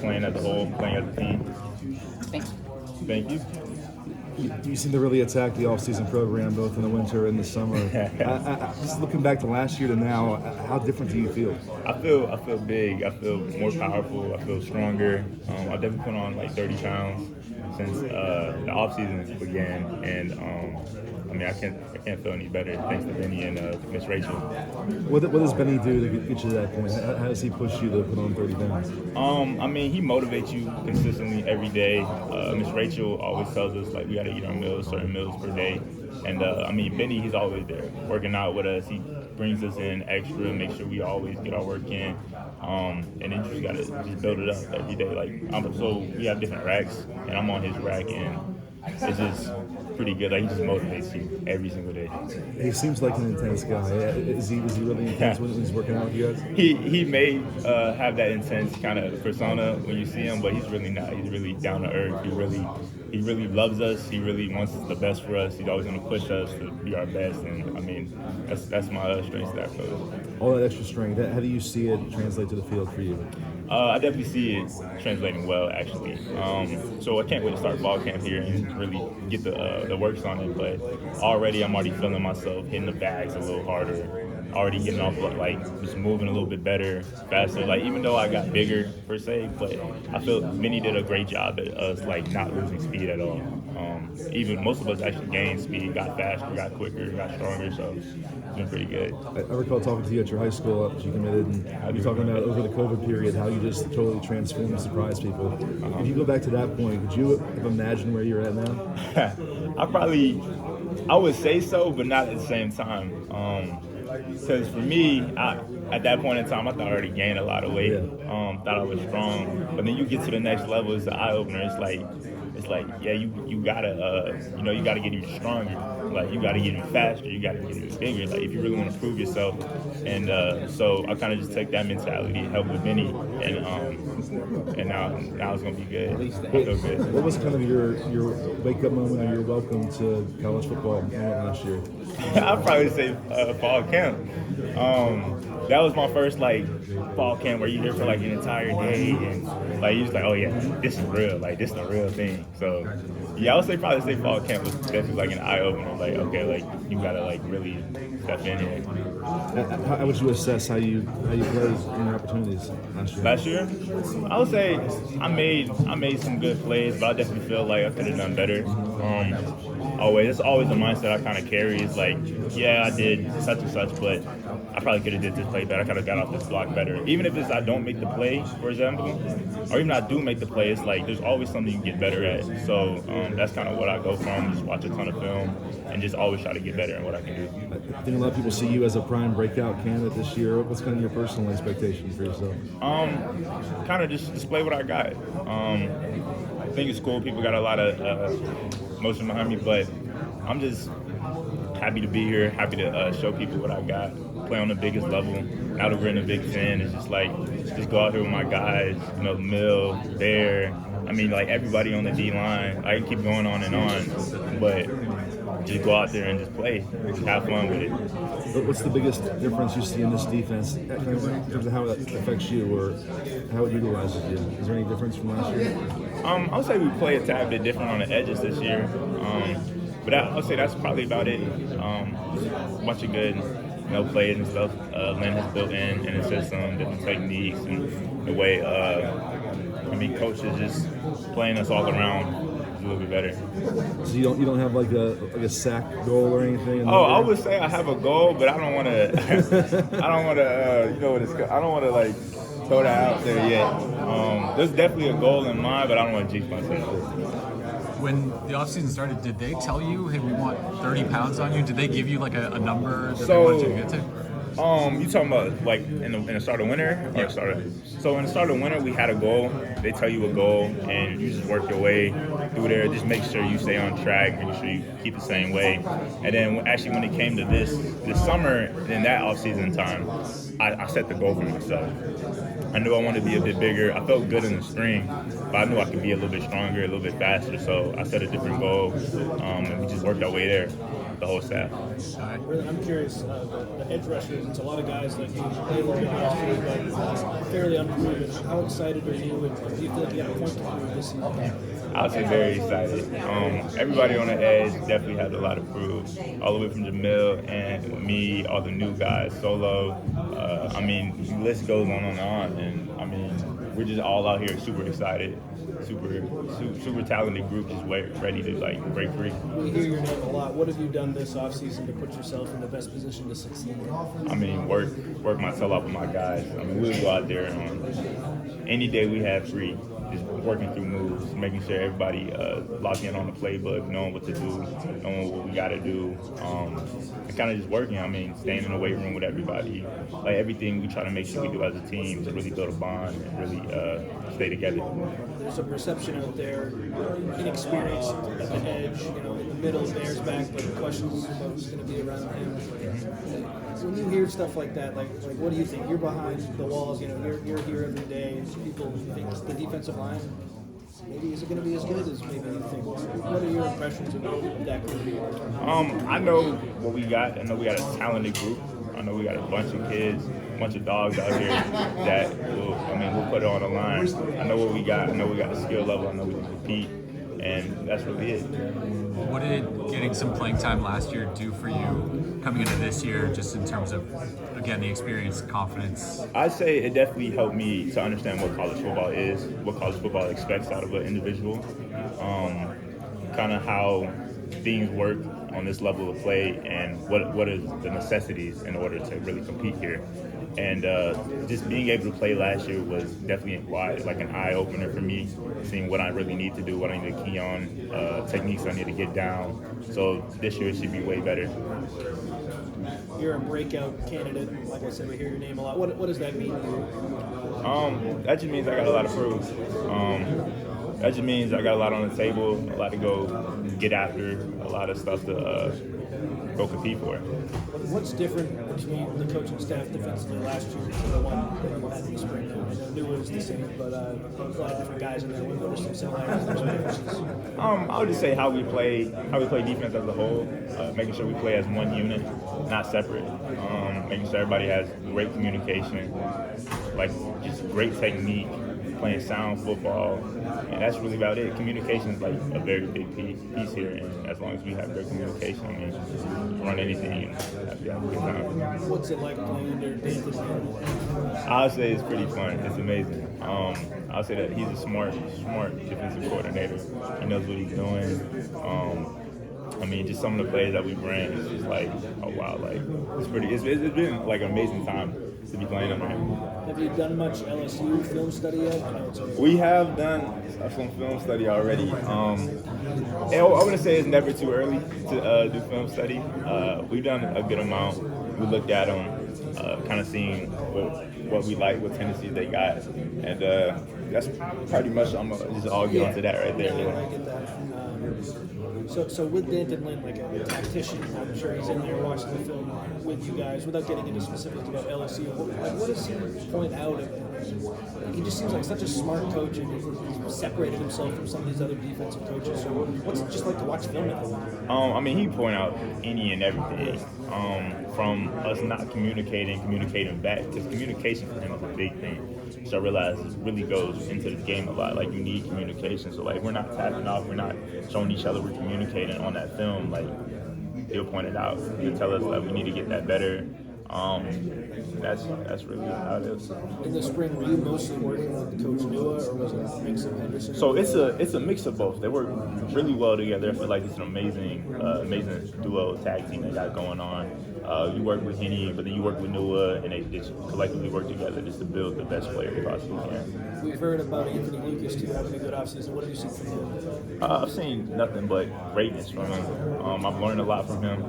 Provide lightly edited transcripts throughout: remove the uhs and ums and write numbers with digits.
playing as a whole, playing as a team. Thank you. You seem to really attack the offseason program both in the winter and the summer. Just looking back to last year to now, how different do you feel? I feel big. I feel more powerful. I feel stronger. I definitely put on like 30 pounds since the off season began, and I mean I can't feel any better thanks to Benny and Miss Rachel. What does Benny do to get you to that point? How does he push you to put on 30 pounds? I mean he motivates you consistently every day. Miss Rachel always tells us like we got to eat our meals, certain meals per day, and I mean Benny he's always there working out with us. He brings us in extra, make sure we always get our work in, and then you just gotta just build it up every day. So we have different racks, and I'm on his rack, and it's just pretty good. Like he just motivates you every single day. He seems like an intense guy. Is he really intense when he's working out with you guys? He may have that intense kind of persona when you see him, but he's really not. He's really down to earth. He really loves us. He really wants the best for us. He's always going to push us to be our best. And I mean, that's my strength to that coach. All that extra strength. How do you see it translate to the field for you? I definitely see it translating well, actually. So I can't wait to start fall camp here and really get the works on it. But already I'm already feeling myself hitting the bags a little harder. Already getting off, like just moving a little bit better, faster. Like even though I got bigger per se, but I feel Minnie did a great job at us like not losing speed at all. Even most of us actually gained speed, got faster, got quicker, got stronger. So it's been pretty good. I recall talking to you at your high school after you committed, and you talking about over the COVID period how you just totally transformed and surprised people. If you go back to that point, could you have imagined where you're at now? I would say so, but not at the same time. Because for me, at that point in time, I thought I already gained a lot of weight. Thought I was strong, but then you get to the next level. It's the eye opener. It's like yeah, you gotta you gotta get even stronger. Like you gotta get even faster. You gotta get even bigger. Like if you really want to prove yourself. And so I kind of just take that mentality, help with Benny, and now it's gonna be good. I feel good. What was kind of your wake up moment or your welcome to college football last year? I'd probably say fall camp. That was my first like fall camp where you here for like an entire day and like you just like, oh yeah, this is real, like this is the real thing. So yeah, I would probably say fall camp was definitely like an eye opener. Like okay, like you gotta like really step in here. How would you assess how you played in your opportunities last year? Last year, I would say I made some good plays, but I definitely feel like I could have done better. It's always the mindset I kind of carry is like, yeah, I did such and such, but I probably could have did this play better. I could have got off this block better. Even if I don't make the play, for example, or even I do make the play, it's like there's always something you can get better at. So that's kind of what I go from, just watch a ton of film and just always try to get better in what I can do. I think a lot of people see you as a prime breakout candidate this year. What's kind of your personal expectation for yourself? Kind of just display what I got. I think it's cool. People got a lot of emotion behind me, but I'm just happy to be here, happy to show people what I got, play on the biggest level. Now that we're in the Big Ten, it's just like, just go out here with my guys, Mill, Bear, I mean, like everybody on the D-line. I can keep going on and on, but just go out there and just play, have fun with it. What's the biggest difference you see in this defense in terms of how it affects you or how it utilizes you? Is there any difference from last year? I would say we play a tad bit different on the edges this year, but I would say that's probably about it. A bunch of good plays and stuff Lynn has built in his system, different techniques, and the way coaches just playing us all around a little bit better. So you don't have like a sack goal or anything? I would say I have a goal, but I don't want to. I don't want to. I don't want to like throw that out there yet. There's definitely a goal in mind, but I don't want to jinx myself. When the offseason started, did they tell you, hey, we want 30 pounds on you? Did they give you like a number that they wanted you to get to? You talking about like in the start of winter? Or So in the start of winter, we had a goal. They tell you a goal, and you just work your way through there. Just make sure you stay on track, make sure you keep the same way. And then when it came to this summer, in that off-season time, I set the goal for myself. I knew I wanted to be a bit bigger. I felt good in the spring, but I knew I could be a little bit stronger, a little bit faster. So I set a different goal, and we just worked our way there. the whole staff. Really, I'm curious, the edge rushers, it's a lot of guys that you played a little bit last year, but fairly unproven. How excited are you, and do you feel like you got a point to prove this season? I would say very excited. Everybody on the edge definitely has a lot to prove. All the way from Jamil and me, all the new guys, Solo. I mean, the list goes on and on. And I mean, we're just all out here super excited, super talented group, just ready to like break free. We hear your name a lot. What have you done this offseason to put yourself in the best position to succeed? I mean, work myself out with my guys. I mean, we'll go out there on any day we have free. Just working through moves, making sure everybody locked in on the playbook, knowing what to do, knowing what we got to do, and kind of just working. I mean, staying in the weight room with everybody. Like everything we try to make sure we do as a team to really build a bond and really stay together. There's a perception out there, inexperienced at the edge, in the middle, Bears back, but questions about who's going to be around him. When you hear stuff like that, like what do you think? You're behind the walls, you're here every day. People think the defensive line, maybe is it going to be as good as maybe you think? What are your impressions of that group? I know what we got. I know we got a talented group. I know we got a bunch of kids, a bunch of dogs out here that we'll put it on the line. I know what we got. I know we got a skill level. I know we can compete, and that's really it. What did getting some playing time last year do for you coming into this year, just in terms of, again, the experience, confidence? I'd say it definitely helped me to understand what college football is, what college football expects out of an individual, kind of how things work on this level of play, and what is the necessities in order to really compete here. And just being able to play last year was definitely like an eye-opener for me, seeing what I really need to do, what I need to key on, techniques I need to get down. So this year it should be way better. You're a breakout candidate. Like I said, we hear your name a lot. What does that mean to you? That just means I got a lot of proof. That just means I got a lot on the table, a lot to go get after, a lot of stuff to go compete for. What's different between the coaching staff defensively last year to the one that you had in the spring? I knew it was the same, but a lot of different guys in there. What are some similarities and differences? I would just say how we play defense as a whole, making sure we play as one unit, not separate. Making sure everybody has great communication, like just great technique, playing sound football, and that's really about it. Communication is like a very big piece here, and as long as we have great communication, I mean, run anything and have a good time. What's it like playing under David? I would say it's pretty fun. It's amazing. I would say that he's a smart defensive coordinator. He knows what he's doing. I mean, just some of the plays that we ran is just like, oh wow, like it's been like an amazing time to be playing under him. Have you done much LSU film study yet? We have done some film study already. I wouldn't say it's never too early to do film study. We've done a good amount. We looked at them, kind of seeing what we like, what tendencies they got, and that's pretty much. I'm gonna just all get onto that right there. Yeah, I get that. So with Danton Lynn, like a tactician, I'm sure he's in there watching the film with you guys. Without getting into specifics about LSU, what does he point out? He just seems like such a smart coach, and he's separated himself from some of these other defensive coaches. So what's it just like to watch film with him? I mean, he point out any and everything. From us not communicating back, because communication for him is a big thing. So I realize it really goes into the game a lot. Like, you need communication. So, like, we're not tapping off. We're not showing each other we're communicating on that film. Like, he'll point it out. He'll tell us that we need to get that better. That's really how it is. In the spring, were you mostly working with Coach Nua, or was it a mix of Henderson? So it's a mix of both. They work really well together. I feel like it's an amazing duo tag team they got going on. You work with Henny, but then you work with Nua, and they just collectively work together just to build the best player they possibly can. We've heard about Anthony Lucas too having a good offseason. What have you seen from him? I've seen nothing but greatness from him. I've learned a lot from him.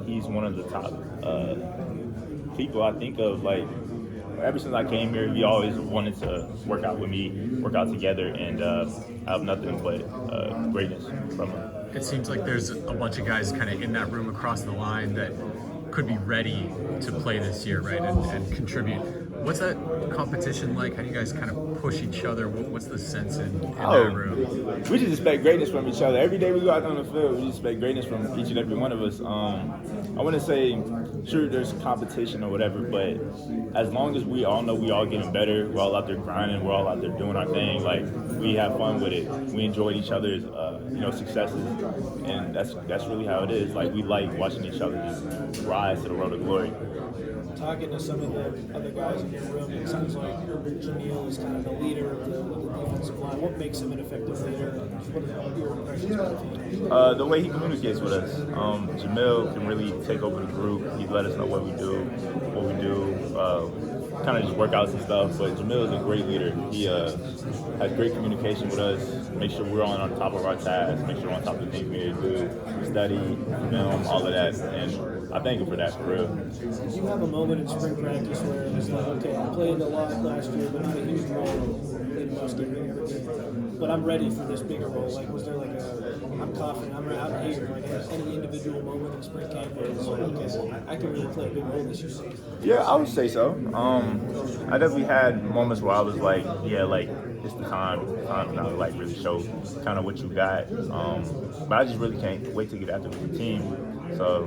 He's one of the top people I think of. Like, ever since I came here, he always wanted to work out with me, work out together, and I have nothing but greatness from him. It seems like there's a bunch of guys kind of in that room across the line that could be ready to play this year, right, and contribute. What's that competition like? How do you guys kind of push each other? What's the sense in that Oh, room? we just expect greatness from each other. Every day we go out on the field, we just expect greatness from each and every one of us. I wouldn't say, sure, there's competition or whatever, but as long as we all know we all getting better, we're all out there grinding, we're all out there doing our thing. Like, we have fun with it. We enjoy each other's, successes, and that's really how it is. Like, we like watching each other just rise to the road of glory. Talking to some of the other guys in your room, it sounds like Jamil is kind of the leader of the defensive line. What makes him an effective leader? What are your impressions of him? The way he communicates with us. Jamil can really take over the group. He let us know what we do, kind of just workouts and stuff. But Jamil is a great leader. He has great communication with us. Make sure we're on top of our tasks. Make sure we're on top of the things we need to do. Study, film, all of that. And I thank him for that, for real. Did you have a moment in spring practice where it was like, okay, I played a lot last year, but not a huge role. Played most of everything, but I'm ready for this bigger role. Like, was there like I'm confident, I'm out here. Like, any individual moment in spring camp where it's like, okay, I can really play a big role this year? Yeah, I would say so. I definitely had moments where I was like, yeah, like, it's the time now to like really show kind of what you got. But I just really can't wait to get after with the team. So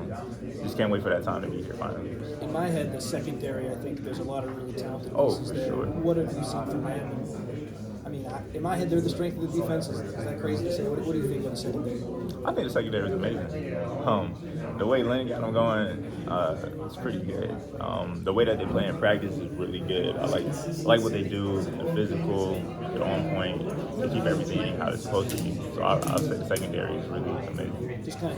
just can't wait for that time to be here finally. In my head, the secondary, I think there's a lot of really talented Oh, pieces for there. sure. What have you seen from them? I mean, in my head, they're the strength of the defense. Is that crazy to say? What do you think of the secondary? I think the secondary is amazing. The way Lenny got them going, it's pretty good. The way that they play in practice is really good. I like what they do. They're physical, they're on point, they keep everything how it's supposed to be. So I'll say the secondary is really amazing. Just kind of